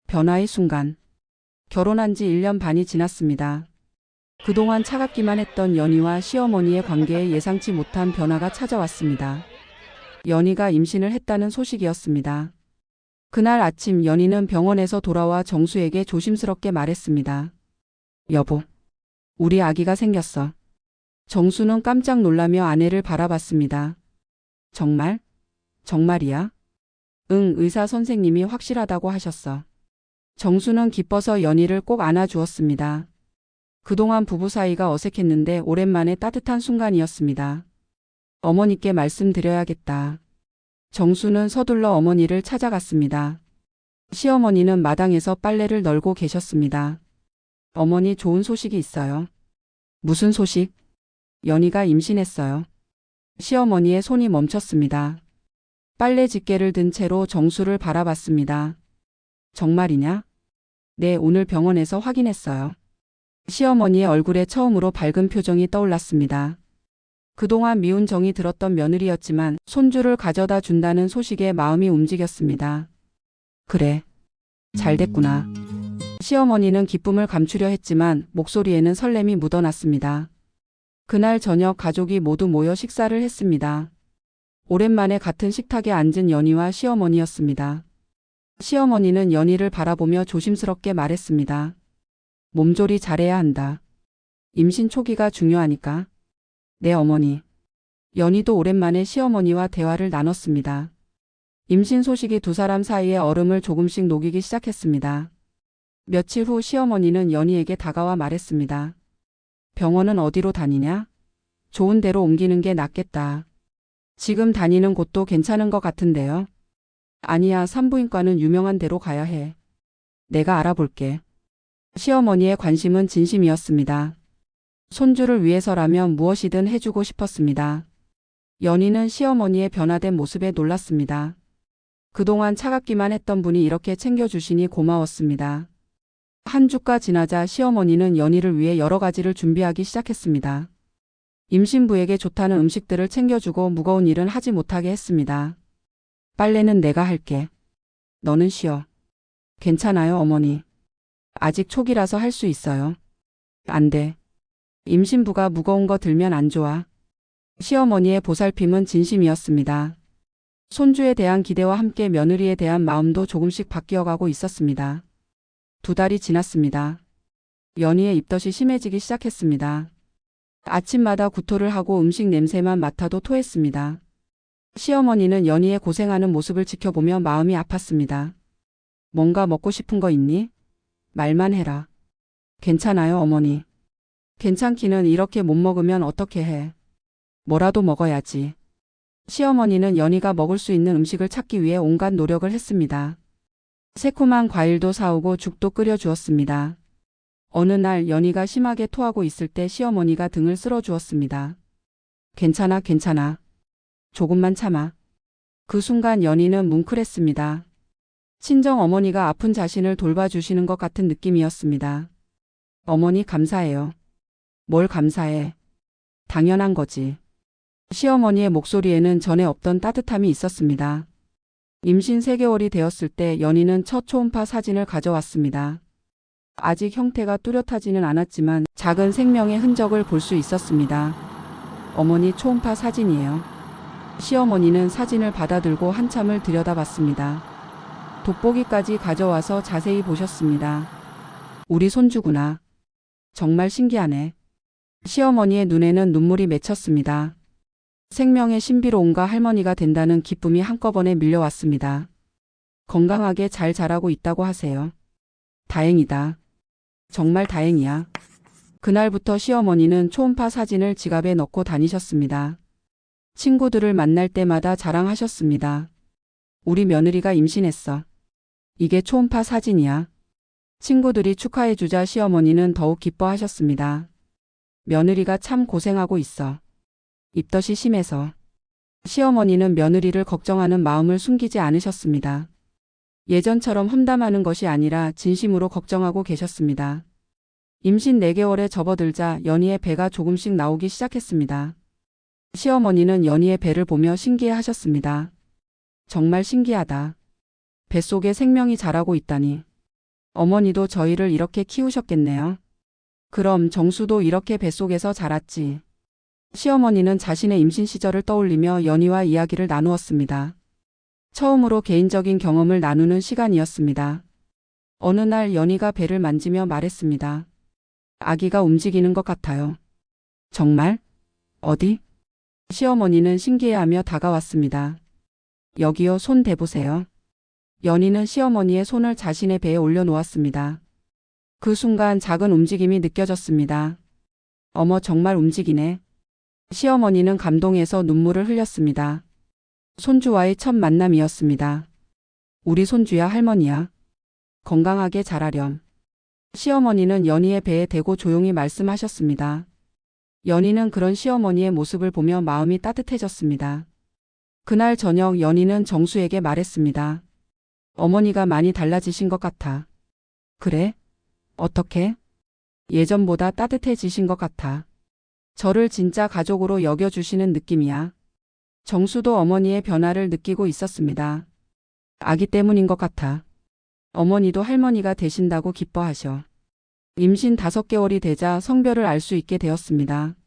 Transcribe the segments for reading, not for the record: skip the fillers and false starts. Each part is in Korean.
변화의 순간. 결혼한 지 1년 반이 지났습니다. 그동안 차갑기만 했던 연희와 시어머니의 관계에 예상치 못한 변화가 찾아왔습니다. 연희가 임신을 했다는 소식이었습니다. 그날 아침 연희는 병원에서 돌아와 정수에게 조심스럽게 말했습니다. 여보, 우리 아기가 생겼어. 정수는 깜짝 놀라며 아내를 바라봤습니다. 정말? 정말이야? 응, 의사 선생님이 확실하다고 하셨어. 정수는 기뻐서 연희를 꼭 안아주었습니다. 그동안 부부 사이가 어색했는데 오랜만에 따뜻한 순간이었습니다. 어머니께 말씀드려야겠다. 정수는 서둘러 어머니를 찾아갔습니다. 시어머니는 마당에서 빨래를 널고 계셨습니다. 어머니, 좋은 소식이 있어요. 무슨 소식? 연희가 임신했어요. 시어머니의 손이 멈췄습니다. 빨래 집게를 든 채로 정수를 바라봤습니다. 정말이냐? 네, 오늘 병원에서 확인했어요. 시어머니의 얼굴에 처음으로 밝은 표정이 떠올랐습니다. 그동안 미운 정이 들었던 며느리였지만 손주를 가져다 준다는 소식에 마음이 움직였습니다. 그래, 잘 됐구나. 시어머니는 기쁨을 감추려 했지만 목소리에는 설렘이 묻어났습니다. 그날 저녁 가족이 모두 모여 식사를 했습니다. 오랜만에 같은 식탁에 앉은 연희와 시어머니였습니다. 시어머니는 연희를 바라보며 조심스럽게 말했습니다. 몸조리 잘해야 한다. 임신 초기가 중요하니까. 네, 어머니. 연희도 오랜만에 시어머니와 대화를 나눴습니다. 임신 소식이 두 사람 사이의 얼음을 조금씩 녹이기 시작했습니다. 며칠 후 시어머니는 연희에게 다가와 말했습니다. 병원은 어디로 다니냐? 좋은 데로 옮기는 게 낫겠다. 지금 다니는 곳도 괜찮은 것 같은데요. 아니야, 산부인과는 유명한 데로 가야 해. 내가 알아볼게. 시어머니의 관심은 진심이었습니다. 손주를 위해서라면 무엇이든 해주고 싶었습니다. 연희는 시어머니의 변화된 모습에 놀랐습니다. 그동안 차갑기만 했던 분이 이렇게 챙겨주시니 고마웠습니다. 한 주가 지나자 시어머니는 연희를 위해 여러 가지를 준비하기 시작했습니다. 임신부에게 좋다는 음식들을 챙겨주고 무거운 일은 하지 못하게 했습니다. 빨래는 내가 할게. 너는 쉬어. 괜찮아요, 어머니. 아직 초기라서 할 수 있어요. 안 돼. 임신부가 무거운 거 들면 안 좋아. 시어머니의 보살핌은 진심이었습니다. 손주에 대한 기대와 함께 며느리에 대한 마음도 조금씩 바뀌어가고 있었습니다. 2달이 지났습니다. 연희의 입덧이 심해지기 시작했습니다. 아침마다 구토를 하고 음식 냄새만 맡아도 토했습니다. 시어머니는 연희의 고생하는 모습을 지켜보며 마음이 아팠습니다. 뭔가 먹고 싶은 거 있니? 말만 해라. 괜찮아요, 어머니. 괜찮기는 이렇게 못 먹으면 어떻게 해. 뭐라도 먹어야지. 시어머니는 연희가 먹을 수 있는 음식을 찾기 위해 온갖 노력을 했습니다. 새콤한 과일도 사오고 죽도 끓여 주었습니다. 어느 날 연희가 심하게 토하고 있을 때 시어머니가 등을 쓸어 주었습니다. 괜찮아, 괜찮아. 조금만 참아. 그 순간 연희는 뭉클했습니다. 친정 어머니가 아픈 자신을 돌봐주시는 것 같은 느낌이었습니다. 어머니 감사해요. 뭘 감사해. 당연한 거지. 시어머니의 목소리에는 전에 없던 따뜻함이 있었습니다. 임신 3개월이 되었을 때 연희는 첫 초음파 사진을 가져왔습니다. 아직 형태가 뚜렷하지는 않았지만 작은 생명의 흔적을 볼 수 있었습니다. 어머니, 초음파 사진이에요. 시어머니는 사진을 받아들고 한참을 들여다봤습니다. 돋보기까지 가져와서 자세히 보셨습니다. 우리 손주구나. 정말 신기하네. 시어머니의 눈에는 눈물이 맺혔습니다. 생명의 신비로움과 할머니가 된다는 기쁨이 한꺼번에 밀려왔습니다. 건강하게 잘 자라고 있다고 하세요. 다행이다. 정말 다행이야. 그날부터 시어머니는 초음파 사진을 지갑에 넣고 다니셨습니다. 친구들을 만날 때마다 자랑하셨습니다. 우리 며느리가 임신했어. 이게 초음파 사진이야. 친구들이 축하해주자 시어머니는 더욱 기뻐하셨습니다. 며느리가 참 고생하고 있어. 입덧이 심해서. 시어머니는 며느리를 걱정하는 마음을 숨기지 않으셨습니다. 예전처럼 험담하는 것이 아니라 진심으로 걱정하고 계셨습니다. 임신 4개월에 접어들자 연희의 배가 조금씩 나오기 시작했습니다. 시어머니는 연희의 배를 보며 신기해하셨습니다. 정말 신기하다. 뱃속에 생명이 자라고 있다니. 어머니도 저희를 이렇게 키우셨겠네요. 그럼 정수도 이렇게 뱃속에서 자랐지. 시어머니는 자신의 임신 시절을 떠올리며 연희와 이야기를 나누었습니다. 처음으로 개인적인 경험을 나누는 시간이었습니다. 어느 날 연희가 배를 만지며 말했습니다. 아기가 움직이는 것 같아요. 정말? 어디? 시어머니는 신기해하며 다가왔습니다. 여기요, 손 대보세요. 연희는 시어머니의 손을 자신의 배에 올려놓았습니다. 그 순간 작은 움직임이 느껴졌습니다. 어머, 정말 움직이네. 시어머니는 감동해서 눈물을 흘렸습니다. 손주와의 첫 만남이었습니다. 우리 손주야, 할머니야. 건강하게 자라렴. 시어머니는 연희의 배에 대고 조용히 말씀하셨습니다. 연희는 그런 시어머니의 모습을 보며 마음이 따뜻해졌습니다. 그날 저녁 연희는 정수에게 말했습니다. 어머니가 많이 달라지신 것 같아. 그래? 어떻게? 예전보다 따뜻해지신 것 같아. 저를 진짜 가족으로 여겨주시는 느낌이야. 정수도 어머니의 변화를 느끼고 있었습니다. 아기 때문인 것 같아. 어머니도 할머니가 되신다고 기뻐하셔. 임신 5개월이 되자 성별을 알 수 있게 되었습니다.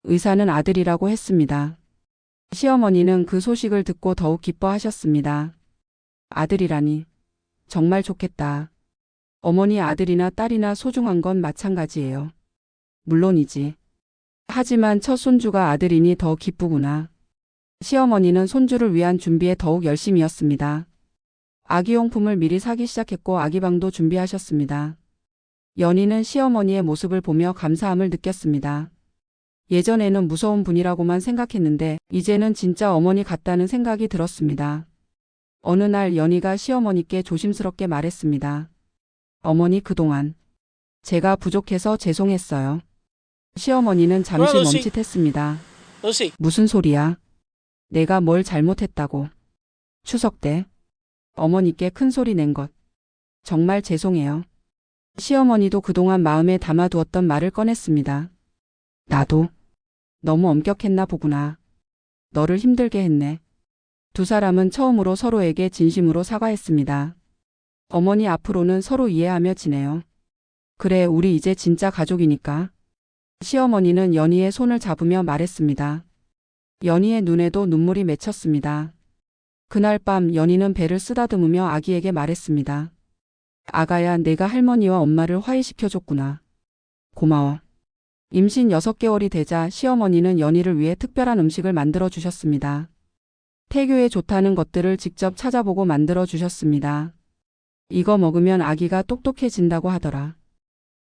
의사는 아들이라고 했습니다. 시어머니는 그 소식을 듣고 더욱 기뻐하셨습니다. 아들이라니. 정말 좋겠다. 어머니 아들이나 딸이나 소중한 건 마찬가지예요. 물론이지. 하지만 첫 손주가 아들이니 더 기쁘구나. 시어머니는 손주를 위한 준비에 더욱 열심이었습니다. 아기용품을 미리 사기 시작했고 아기방도 준비하셨습니다. 연희는 시어머니의 모습을 보며 감사함을 느꼈습니다. 예전에는 무서운 분이라고만 생각했는데 이제는 진짜 어머니 같다는 생각이 들었습니다. 어느 날 연희가 시어머니께 조심스럽게 말했습니다. 어머니, 그동안 제가 부족해서 죄송했어요. 시어머니는 잠시 멈칫했습니다. 무슨 소리야? 내가 뭘 잘못했다고. 추석 때 어머니께 큰 소리 낸 것. 정말 죄송해요. 시어머니도 그동안 마음에 담아두었던 말을 꺼냈습니다. 나도 너무 엄격했나 보구나. 너를 힘들게 했네. 두 사람은 처음으로 서로에게 진심으로 사과했습니다. 어머니, 앞으로는 서로 이해하며 지내요. 그래, 우리 이제 진짜 가족이니까. 시어머니는 연희의 손을 잡으며 말했습니다. 연희의 눈에도 눈물이 맺혔습니다. 그날 밤 연희는 배를 쓰다듬으며 아기에게 말했습니다. 아가야, 내가 할머니와 엄마를 화해시켜줬구나. 고마워. 임신 6개월이 되자 시어머니는 연희를 위해 특별한 음식을 만들어 주셨습니다. 태교에 좋다는 것들을 직접 찾아보고 만들어 주셨습니다. 이거 먹으면 아기가 똑똑해진다고 하더라.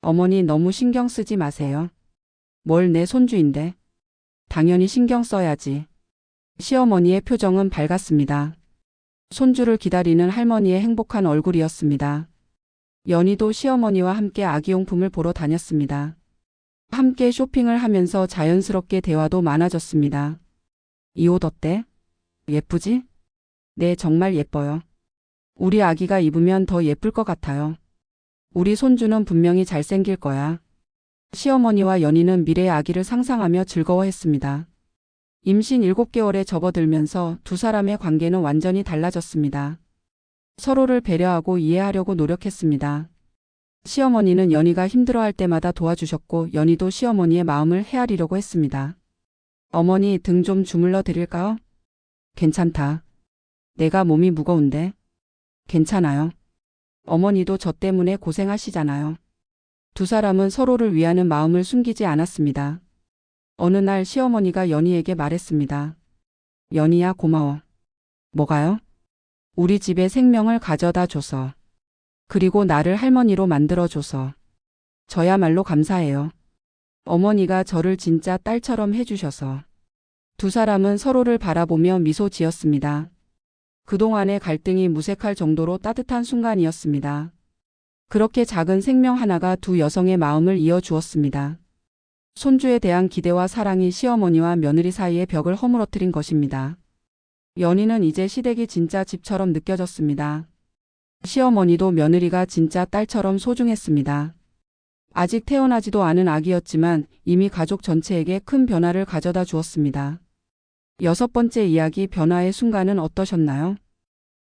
어머니, 너무 신경 쓰지 마세요. 뭘, 내 손주인데. 당연히 신경 써야지. 시어머니의 표정은 밝았습니다. 손주를 기다리는 할머니의 행복한 얼굴이었습니다. 연희도 시어머니와 함께 아기용품을 보러 다녔습니다. 함께 쇼핑을 하면서 자연스럽게 대화도 많아졌습니다. 이 옷 어때? 예쁘지? 네, 정말 예뻐요. 우리 아기가 입으면 더 예쁠 것 같아요. 우리 손주는 분명히 잘생길 거야. 시어머니와 연희는 미래의 아기를 상상하며 즐거워했습니다. 임신 7개월에 접어들면서 두 사람의 관계는 완전히 달라졌습니다. 서로를 배려하고 이해하려고 노력했습니다. 시어머니는 연희가 힘들어할 때마다 도와주셨고 연희도 시어머니의 마음을 헤아리려고 했습니다. 어머니, 등 좀 주물러 드릴까요? 괜찮다. 내가 몸이 무거운데. 괜찮아요. 어머니도 저 때문에 고생하시잖아요. 두 사람은 서로를 위하는 마음을 숨기지 않았습니다. 어느 날 시어머니가 연희에게 말했습니다. 연희야, 고마워. 뭐가요? 우리 집에 생명을 가져다 줘서. 그리고 나를 할머니로 만들어줘서. 저야말로 감사해요. 어머니가 저를 진짜 딸처럼 해주셔서. 두 사람은 서로를 바라보며 미소 지었습니다. 그동안의 갈등이 무색할 정도로 따뜻한 순간이었습니다. 그렇게 작은 생명 하나가 두 여성의 마음을 이어주었습니다. 손주에 대한 기대와 사랑이 시어머니와 며느리 사이의 벽을 허물어뜨린 것입니다. 연희는 이제 시댁이 진짜 집처럼 느껴졌습니다. 시어머니도 며느리가 진짜 딸처럼 소중했습니다. 아직 태어나지도 않은 아기였지만 이미 가족 전체에게 큰 변화를 가져다 주었습니다. 6번째 이야기, 변화의 순간은 어떠셨나요?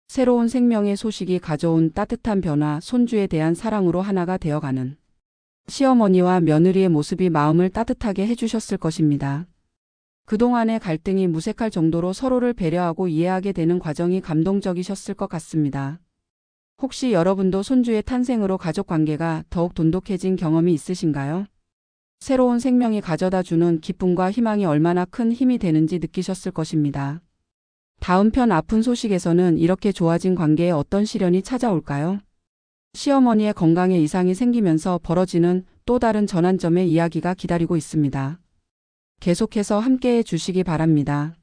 새로운 생명의 소식이 가져온 따뜻한 변화, 손주에 대한 사랑으로 하나가 되어가는 시어머니와 며느리의 모습이 마음을 따뜻하게 해주셨을 것입니다. 그동안의 갈등이 무색할 정도로 서로를 배려하고 이해하게 되는 과정이 감동적이셨을 것 같습니다. 혹시 여러분도 손주의 탄생으로 가족 관계가 더욱 돈독해진 경험이 있으신가요? 새로운 생명이 가져다 주는 기쁨과 희망이 얼마나 큰 힘이 되는지 느끼셨을 것입니다. 다음 편 아픈 소식에서는 이렇게 좋아진 관계에 어떤 시련이 찾아올까요? 시어머니의 건강에 이상이 생기면서 벌어지는 또 다른 전환점의 이야기가 기다리고 있습니다. 계속해서 함께해 주시기 바랍니다.